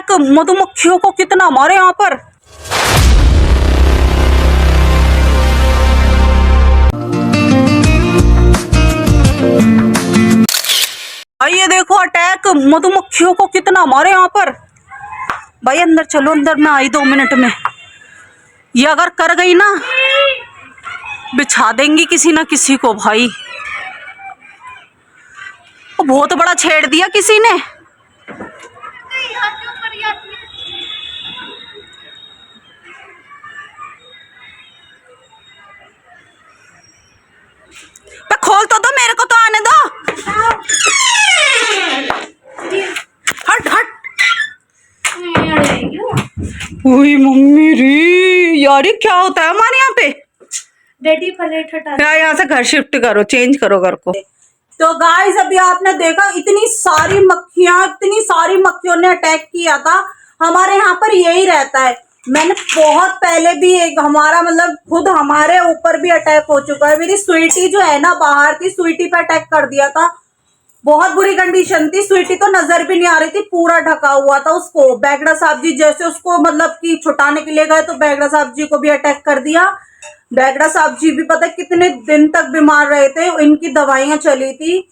Attack मधुमक्खियों को कितना मारे यहाँ पर। ये देखो अटैक मधुमक्खियों को कितना मारे यहाँ पर। भाई अंदर चलो, अंदर मैं आई 2 मिनट में। ये अगर कर गई ना, बिछा देंगी किसी ना किसी को भाई। बहुत बड़ा छेड़ दिया किसी ने। खोल तो दो, मेरे को तो आने दो। हट हट। ओए मम्मी री, यार ये क्या होता है हमारे यहाँ पे। डैडी प्लेट हटा, यहाँ से घर शिफ्ट करो, चेंज करो घर को। तो गाइस अभी आपने देखा इतनी सारी मक्खियों ने अटैक किया था। हमारे यहाँ पर यही रहता है। मैंने बहुत पहले भी एक हमारा मतलब खुद हमारे ऊपर भी अटैक हो चुका है। मेरी स्वीटी जो है ना बाहर थी, स्वीटी पे अटैक कर दिया था। बहुत बुरी कंडीशन थी, स्वीटी तो नजर भी नहीं आ रही थी, पूरा ढका हुआ था। उसको बैगड़ा साहब जी जैसे उसको मतलब कि छुटाने के लिए गए तो बैगड़ा साहब जी को भी अटैक कर दिया। बैगड़ा साहब जी भी पता कितने दिन तक बीमार रहे थे, इनकी दवाइयां चली थी।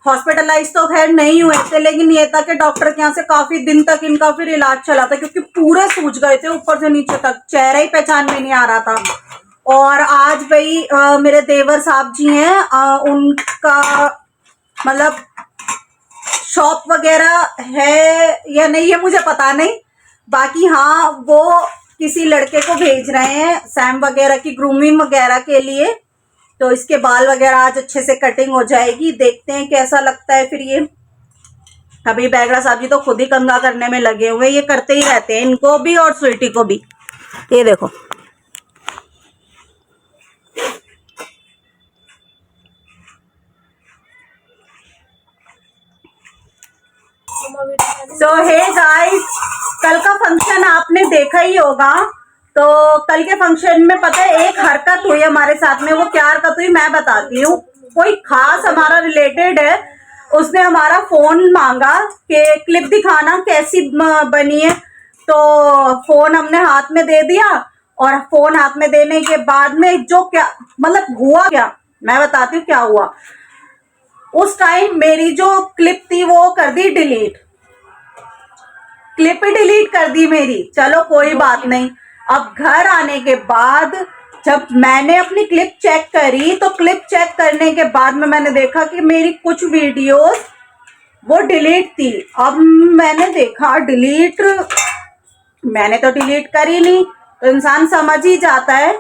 हॉस्पिटलाइज तो खैर नहीं हुए थे, लेकिन ये था कि डॉक्टर के यहाँ से काफी दिन तक इनका फिर इलाज चला था, क्योंकि पूरे सूज गए थे ऊपर से नीचे तक, चेहरा ही पहचान में नहीं आ रहा था। और आज भाई मेरे देवर साहब जी हैं, उनका मतलब शॉप वगैरह है या नहीं ये मुझे पता नहीं। बाकी हाँ, वो किसी लड़के को भेज रहे हैं सैम वगैरह की ग्रूमिंग वगैरह के लिए। तो इसके बाल वगैरह आज अच्छे से कटिंग हो जाएगी, देखते हैं कैसा लगता है फिर ये। अभी बैगड़ा साहब जी तो खुद ही कंघा करने में लगे हुए, ये करते ही रहते हैं, इनको भी और स्वीटी को भी। ये देखो तो हे गाइस, कल का फंक्शन आपने देखा ही होगा। तो कल के फंक्शन में पता है एक हरकत हुई हमारे साथ में। वो क्या हरकत हुई मैं बताती हूँ। कोई खास हमारा रिलेटेड है, उसने हमारा फोन मांगा कि क्लिप दिखाना कैसी बनी है। तो फोन हमने हाथ में दे दिया, और फोन हाथ में देने के बाद में जो क्या मतलब हुआ, क्या मैं बताती हूँ क्या हुआ। उस टाइम मेरी जो क्लिप थी वो कर दी डिलीट, क्लिप ही डिलीट कर दी मेरी। चलो कोई बात नहीं। अब घर आने के बाद जब मैंने अपनी क्लिप चेक करी, तो क्लिप चेक करने के बाद में मैंने देखा कि मेरी कुछ वीडियोस वो डिलीट थी। अब मैंने देखा डिलीट, मैंने तो डिलीट करी नहीं, तो इंसान समझ ही जाता है।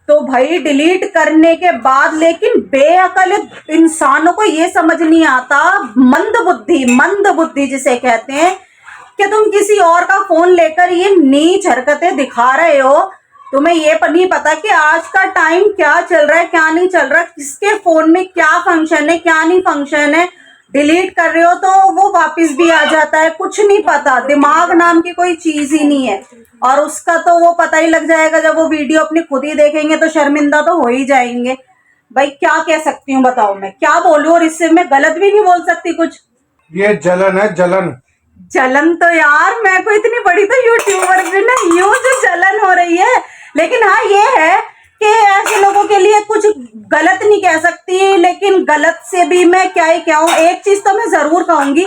तो भाई डिलीट करने के बाद लेकिन बेअकल इंसानों को ये समझ नहीं आता, मंद बुद्धि जिसे कहते हैं, कि तुम किसी और का फोन लेकर ये नीच हरकतें दिखा रहे हो। तुम्हें ये नहीं पता कि आज का टाइम क्या चल रहा है, क्या नहीं चल रहा, किसके फोन में क्या फंक्शन है, क्या नहीं फंक्शन है। डिलीट कर रहे हो तो वो वापस भी आ जाता है, कुछ नहीं पता। दिमाग नाम की कोई चीज ही नहीं है। और उसका तो वो पता ही लग जाएगा, जब वो वीडियो अपनी खुद ही देखेंगे तो शर्मिंदा तो हो ही जाएंगे। भाई क्या कह सकती हूँ बताओ, मैं क्या बोलूं, और इससे मैं गलत भी नहीं बोल सकती कुछ। ये जलन है, जलन तो यार मैं कोई इतनी बड़ी तो यूट्यूबर भी नहीं हूँ जो जलन हो रही है। लेकिन हाँ ये है कि ऐसे लोगों के लिए कुछ गलत नहीं कह सकती, लेकिन गलत से भी मैं क्या ही कहूँ। एक चीज तो मैं जरूर कहूंगी,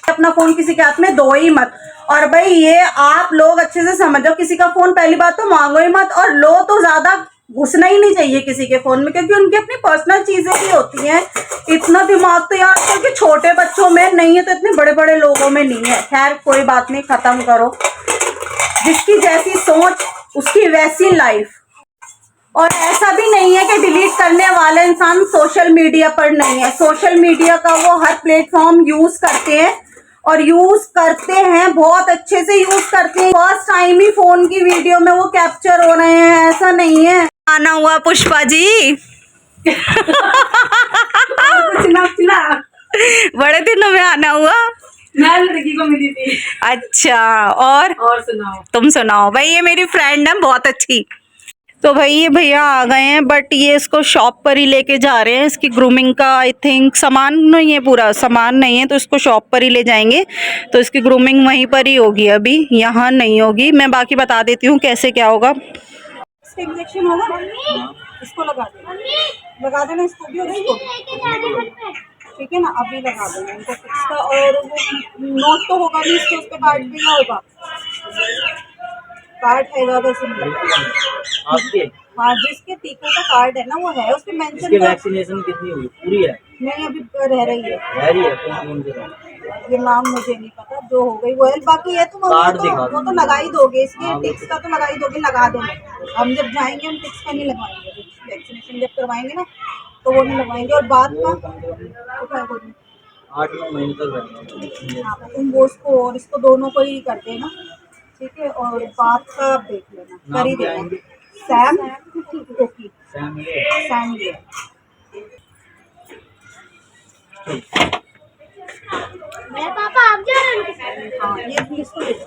अपना फोन किसी के हाथ में दो ही मत। और भाई ये आप लोग अच्छे से समझो, किसी का फोन पहली बात तो मांगो ही मत, और लो तो ज्यादा घुसना ही नहीं चाहिए किसी के फोन में, क्योंकि उनकी अपनी पर्सनल चीजें भी होती हैं। इतना दिमाग तो यार क्योंकि छोटे बच्चों में नहीं है, तो इतने बड़े बड़े लोगों में नहीं है। खैर कोई बात नहीं, खत्म करो, जिसकी जैसी सोच उसकी वैसी लाइफ। और ऐसा भी नहीं है कि डिलीट करने वाले इंसान सोशल मीडिया पर नहीं है। सोशल मीडिया का वो हर प्लेटफॉर्म यूज करते हैं, और यूज करते हैं बहुत अच्छे से यूज करते हैं। फर्स्ट टाइम ही फोन की वीडियो में वो कैप्चर हो रहे हैं, ऐसा नहीं है। आना हुआ पुष्पा जी बड़े दिनों में आना हुआ। मैं लड़की को मिली थी। अच्छा, और सुनाओ, तुम सुनाओ। भाई ये मेरी फ्रेंड है बहुत अच्छी। तो भाई ये भैया आ गए हैं, बट ये इसको शॉप पर ही लेके जा रहे हैं। इसकी ग्रूमिंग का आई थिंक सामान नहीं है, पूरा सामान नहीं है, तो इसको शॉप पर ही ले जाएंगे। तो इसकी ग्रूमिंग वहीं पर ही होगी, अभी यहाँ नहीं होगी। मैं बाकी बता देती हूँ कैसे क्या होगा। इंजेक्शन होगा, इसको लगा देना इसको भी और इसको भी। ठीक है ना, अभी लगा देना इनको फिक्स का। और वो नोट तो होगा नहीं इसके, उस पर कार्ड भी ना होगा, कार्ड है वैसे आपके हाँ, जिसके टीके का कार्ड है ना वो है, उस पे मेंशन वैक्सीनेशन कितनी हुई पूरी है? नहीं, अभी रह रही है। कौन से ये नाम मुझे नहीं पता, जो हो गई वो है। बाकी है तुम वो तो लगा ही दोगे, इसके टिक्स का तो लगा ही दोगे, लगा देना। हम जब जाएंगे हम टिक्स का नहीं लगवाएंगे, वैक्सीनेशन जब करवाएंगे ना तो वो नहीं लगवाएंगे। और बाद का 8-9 महीने तक रहेगा। हाँ, तुम वो उसको और इसको दोनों को ही कर देना, ठीक है। और बात का आप देख लेना, कर ही देना। सैम कोकी, सैम ये मैं पापा आप जा रहे हैं? हाँ, ये भी इसको दे दो।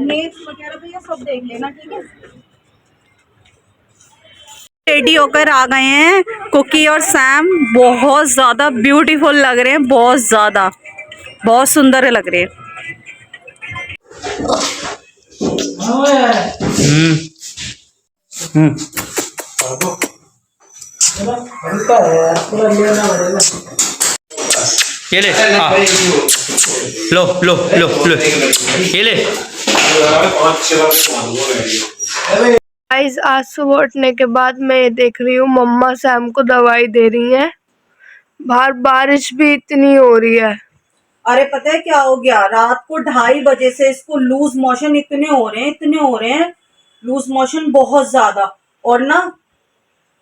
नेल्स वगैरह भैया सब देख लेना, ठीक है। रेडी होकर आ गए हैं कुकी और सैम। बहुत ज्यादा ब्यूटीफुल लग रहे हैं, बहुत ज्यादा, बहुत सुंदर लग रहे हैं। ये ले हाँ। लो लो लो लो ये ले। गाइस आज सुबह उठने के बाद मैं ये देख रही हूँ मम्मा सैम को दवाई दे रही हैं। बाहर बारिश भी इतनी हो रही है। अरे पता है क्या हो गया, रात को 2:30 बजे से इसको लूज मोशन इतने हो रहे हैं, लूज मोशन बहुत ज्यादा। और ना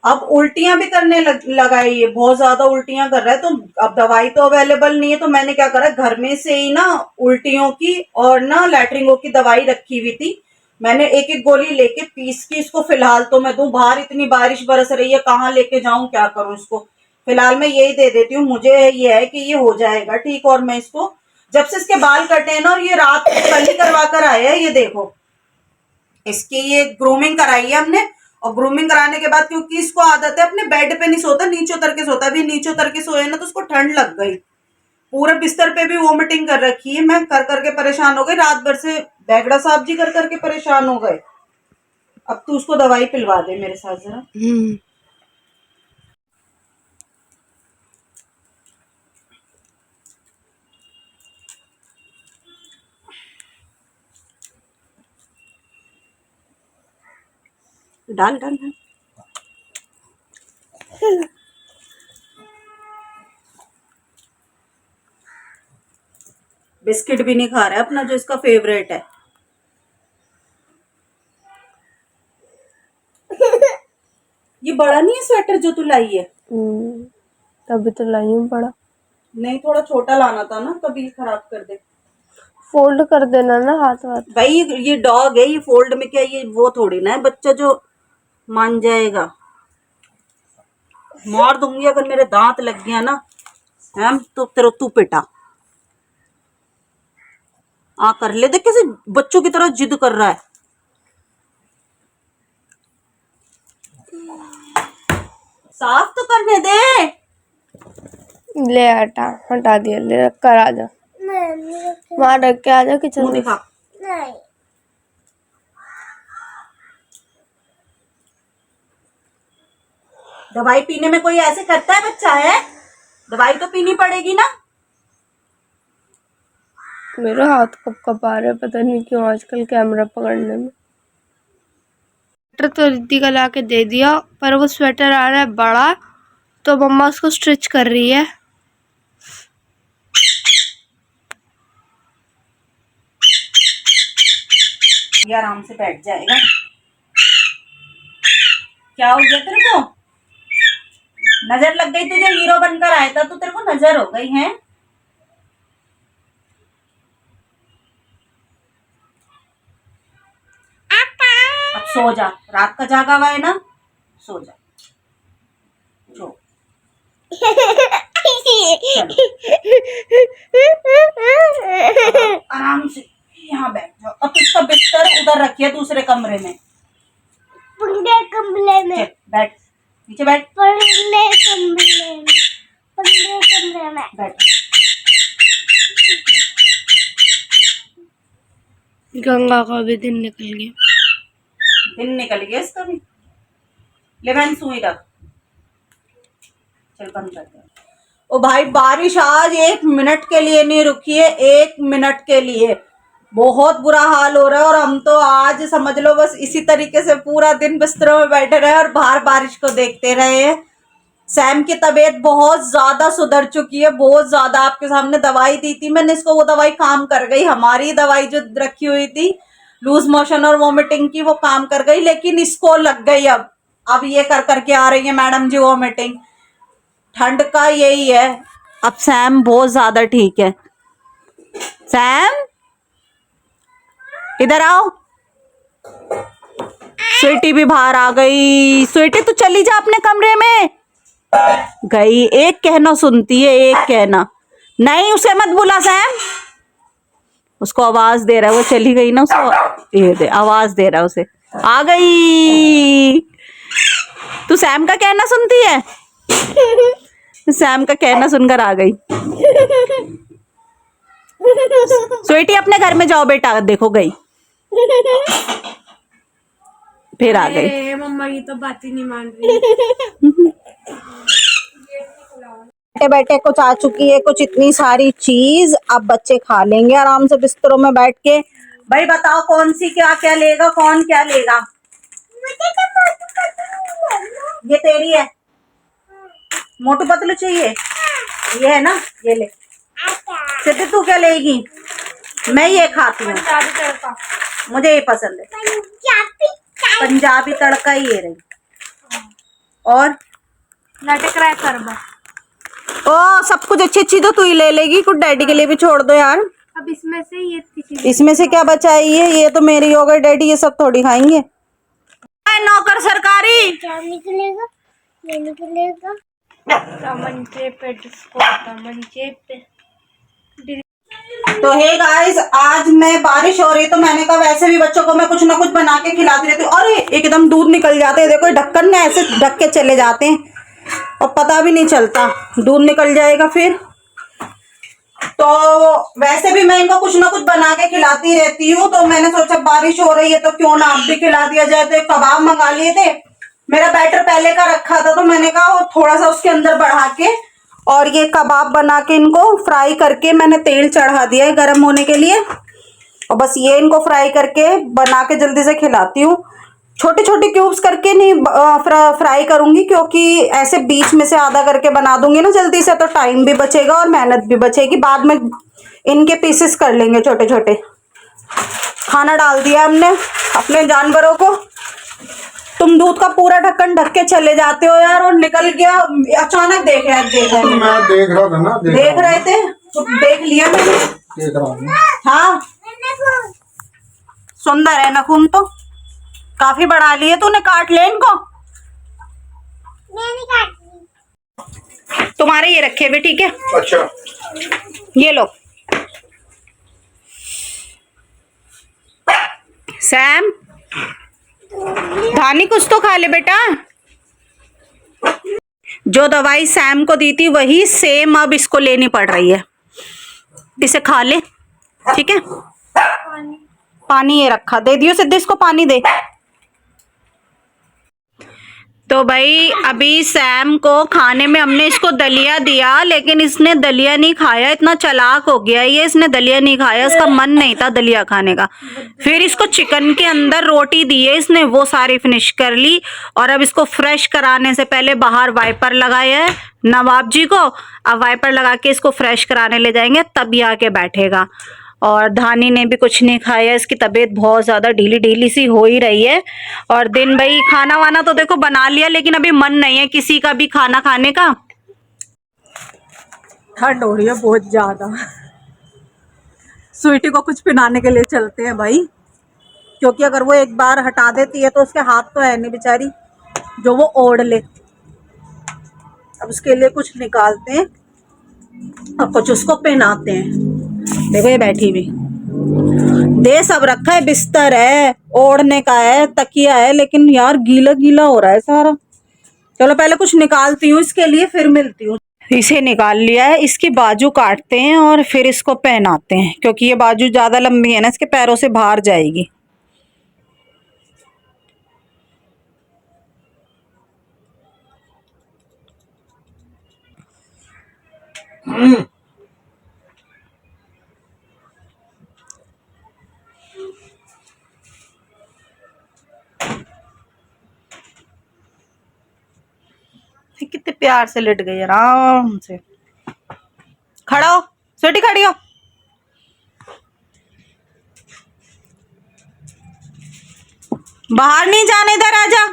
अब उल्टियां भी करने लगा है, ये बहुत ज्यादा उल्टियां कर रहा है। तो अब दवाई तो अवेलेबल नहीं है, तो मैंने क्या करा, घर में से ही ना उल्टियों की और ना लैट्रिंगों की दवाई रखी हुई थी। मैंने एक एक गोली लेके पीस के इसको फिलहाल तो मैं दूं। बाहर इतनी बारिश बरस रही है, कहाँ लेके जाऊं, क्या करूं इसको। फिलहाल मैं यही दे देती हूँ, मुझे ये है कि ये हो जाएगा ठीक। और मैं इसको जब से इसके बाल कटे हैं ना, और ये रात कल ही करवा कर आया है, ये देखो इसकी ये ग्रूमिंग कराई है हमने। और ग्रूमिंग कराने के बाद, क्योंकि इसको आदत है अपने बेड पे नहीं सोता, नीचे उतर के सोता। अभी नीचे उतर के सोए ना तो उसको ठंड लग गई, पूरे बिस्तर पे भी वोमिटिंग कर रखी है। मैं कर करके परेशान हो गई, रात भर से बैगड़ा साहब जी कर करके परेशान हो गए। अब तू उसको दवाई पिलवा दे मेरे साथ जरा। डाल डाल डाल। बिस्किट भी नहीं खा रहा है अपना, जो इसका फेवरेट है। ये बड़ा नहीं है स्वेटर जो तू लाई है? तभी तो लाई हूँ बड़ा। नहीं, थोड़ा छोटा लाना था ना, कभी खराब कर दे। फोल्ड कर देना ना हाथ हाथ। भाई ये डॉग है, ये फोल्ड में क्या, ये वो थोड़ी ना है बच्चा जो मान जाएगा। मार दूंगी अगर मेरे दांत लग गया ना हम, तो तेरे तू पिटा। कर ले, देख कैसे बच्चों की तरह जिद कर रहा है। साफ तो करने दे। ले हटा दिया, ले रख कर आ जा, वहाँ रख के आ जा किचन मुंह में। दिखा। दवाई पीने में कोई ऐसे करता है बच्चा है? दवाई तो पीनी पड़ेगी ना। मेरे हाथ कब आ रहे, पता नहीं क्यों आजकल कैमरा पकड़ने में। स्वेटर तो रिद्धि का ला के दे दिया, पर वो स्वेटर आ रहा है बड़ा, तो मम्मा उसको स्टिच कर रही है। ये आराम से बैठ जाएगा। क्या हो गया तेरे को? नजर लग गई तुझे? हीरो बनकर आया था तो तेरे को नजर हो गई है। अब सो जा, रात का जागा हुआ है ना, सो जा। सो। आराम से यहाँ बैठ जाओ। अब इसका बिस्तर उधर रखिए दूसरे कमरे में। पुंडे कमरे में बैठ, नीचे बैठ, पुंडे कमरे में पुंडे कमरे में बैठ। गंगा का भी दिन निकल गया। दिन निकल गया इसका भी। ले बहन सुई रख, चल बंद कर दे। ओ भाई बारिश आज 1 मिनट के लिए नहीं रुकी है, 1 मिनट के लिए। बहुत बुरा हाल हो रहा है और हम तो आज समझ लो बस इसी तरीके से पूरा दिन बिस्तरों में बैठे रहे और बाहर बारिश को देखते रहे हैं। सैम की तबीयत बहुत ज्यादा सुधर चुकी है, बहुत ज्यादा। आपके सामने दवाई दी थी मैंने इसको, वो दवाई काम कर गई। हमारी दवाई जो रखी हुई थी लूज मोशन और वोमिटिंग की, वो काम कर गई, लेकिन इसको लग गई। अब ये कर करके आ रही है मैडम जी वोमिटिंग। ठंड का यही है। अब सैम बहुत ज्यादा ठीक है। सैम इधर आओ। स्वीटी भी बाहर आ गई। स्वीटी तू चली जा अपने कमरे में। गई, एक कहना सुनती है, एक कहना नहीं। उसे मत बुला सैम, उसको आवाज दे रहा है, वो चली गई ना, उसको ये दे आवाज दे रहा है उसे। आ गई। तू सैम का कहना सुनती है? सैम का कहना सुनकर आ गई। स्वीटी अपने घर में जाओ बेटा। देखो गई, फिर आ गई। मम्मा की तो बात ही नहीं मान रही। बैठे बैठे कुछ आ चुकी है, कुछ इतनी सारी चीज। अब बच्चे खा लेंगे आराम से बिस्तरों में बैठ के। भाई बताओ कौन सी क्या क्या लेगा, कौन क्या लेगा? ये तेरी है, मोटू पतलू चाहिए, ये है ना, ये ले। सिद्धि तू क्या लेगी? मैं ये खाती हूँ, मुझे ये पसंद है, पंजाबी तड़का ही ये रही। और लटक रहा है करबा। ओ सब कुछ अच्छी अच्छी तो तू ही ले लेगी, कुछ डैडी के लिए भी छोड़ दो यार। अब इसमें से ये इसमें से क्या बचा है? ये तो मेरी हो गई, डैडी ये सब थोड़ी खाएंगे। नौकर सरकारी क्या निकलेगा? ये निकलेगा तमंचे पे डिस्को, तमंचे पे। तो हे गाइस, आज मैं बारिश हो रही तो मैंने कहा वैसे भी बच्चों को मैं कुछ ना कुछ बना के खिलाती रहती हूँ। और एकदम दूध निकल जाते हैं, देखो ढक्कन में ऐसे ढक के चले जाते हैं और पता भी नहीं चलता, दूध निकल जाएगा फिर। तो वैसे भी मैं इनको कुछ ना कुछ बना के खिलाती रहती हूँ, तो मैंने सोचा बारिश हो रही है तो क्यों ना आप भी खिला दिया जाए। तो कबाब मंगा लिए थे, मेरा बैटर पहले का रखा था, तो मैंने कहा वो थोड़ा सा उसके अंदर बढ़ा के और ये कबाब बना के इनको फ्राई करके मैंने तेल चढ़ा दिया है गर्म होने के लिए। और बस ये इनको फ्राई करके बना के जल्दी से खिलाती हूँ। छोटे छोटे क्यूब्स करके नहीं फ्राई करूंगी, क्योंकि ऐसे बीच में से आधा करके बना दूंगी ना जल्दी से, तो टाइम भी बचेगा और मेहनत भी बचेगी। बाद में इनके पीसेस कर लेंगे छोटे छोटे। खाना डाल दिया हमने अपने जानवरों को। तुम दूध का पूरा ढक्कन ढक के चले जाते हो यार, और निकल गया अचानक। देख रहे मैं देख रहा था ना, देख रहे थे तो देख लिया मैंने। देख रहा हूँ। हाँ सुंदर है नखून, तो काफी बढ़ा लिए तूने। काट ले इनको। मैंने काटी। तुम्हारे ये रखे हुए, ठीक है? अच्छा ये लो सैम, धानी कुछ तो खा ले बेटा। जो दवाई सैम को दी थी वही सेम अब इसको लेनी पड़ रही है। इसे खा ले, ठीक है? पानी ये रखा, दे दियो सिद्धि, इसको पानी दे। तो भाई अभी सैम को खाने में हमने इसको दलिया दिया, लेकिन इसने दलिया नहीं खाया। इतना चालाक हो गया ये, इसने दलिया नहीं खाया, इसका मन नहीं था दलिया खाने का। फिर इसको चिकन के अंदर रोटी दी है इसने, वो सारी फिनिश कर ली। और अब इसको फ्रेश कराने से पहले बाहर वाइपर लगाया है नवाब जी को। अब वाइपर लगा के इसको फ्रेश कराने ले जाएंगे, तब ये आके बैठेगा। और धानी ने भी कुछ नहीं खाया, इसकी तबीयत बहुत ज़्यादा ढीली ढीली सी हो ही रही है। और दिन भाई खाना वाना तो देखो बना लिया, लेकिन अभी मन नहीं है किसी का भी खाना खाने का। ठंड हो रही है बहुत ज़्यादा। स्वीटी को कुछ पिलाने के लिए चलते हैं भाई, क्योंकि अगर वो एक बार हटा देती है तो उसके हाथ तो है नहीं बेचारी जो वो ओढ़ ले। अब उसके लिए कुछ निकालते हैं। और कुछ उसको पहनाते हैं। देखो ये बैठी भी दे सब रखा है, बिस्तर है, ओढ़ने का है, तकिया है, लेकिन यार गीला गीला हो रहा है सारा। चलो पहले कुछ निकालती हूँ इसके लिए, फिर मिलती हूँ। इसे निकाल लिया है, इसकी बाजू काटते हैं और फिर इसको पहनाते हैं, क्योंकि ये बाजू ज्यादा लंबी है ना, इसके पैरों से बाहर जाएगी। कितने प्यार से लेट गई, आराम से। खड़ा हो स्वीटी, खड़ी हो। बाहर नहीं जाने, इधर आजा।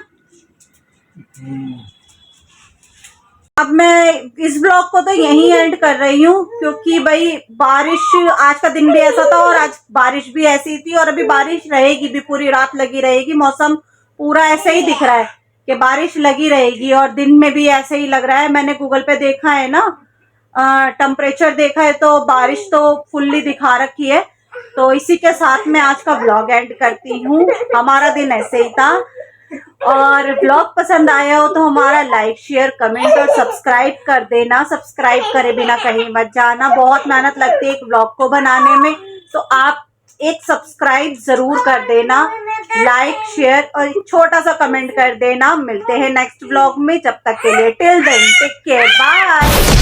अब मैं इस ब्लॉग को तो यहीं एंड कर रही हूँ, क्योंकि भाई बारिश, आज का दिन भी ऐसा था और आज बारिश भी ऐसी थी, और अभी बारिश रहेगी भी, पूरी रात लगी रहेगी। मौसम पूरा ऐसे ही दिख रहा है कि बारिश लगी रहेगी, और दिन में भी ऐसे ही लग रहा है। मैंने गूगल पे देखा है ना, टेम्परेचर देखा है, तो बारिश तो फुल्ली दिखा रखी है। तो इसी के साथ मैं आज का व्लॉग एंड करती हूँ। हमारा दिन ऐसे ही था, और व्लॉग पसंद आया हो तो हमारा लाइक, शेयर, कमेंट और सब्सक्राइब कर देना। सब्सक्राइब करे बिना कहीं मत जाना, बहुत मेहनत लगती है एक व्लॉग को बनाने में, तो आप एक सब्सक्राइब जरूर कर देना, लाइक, शेयर और एक छोटा सा कमेंट कर देना। मिलते हैं नेक्स्ट व्लॉग में, जब तक के लिए till then take care, bye.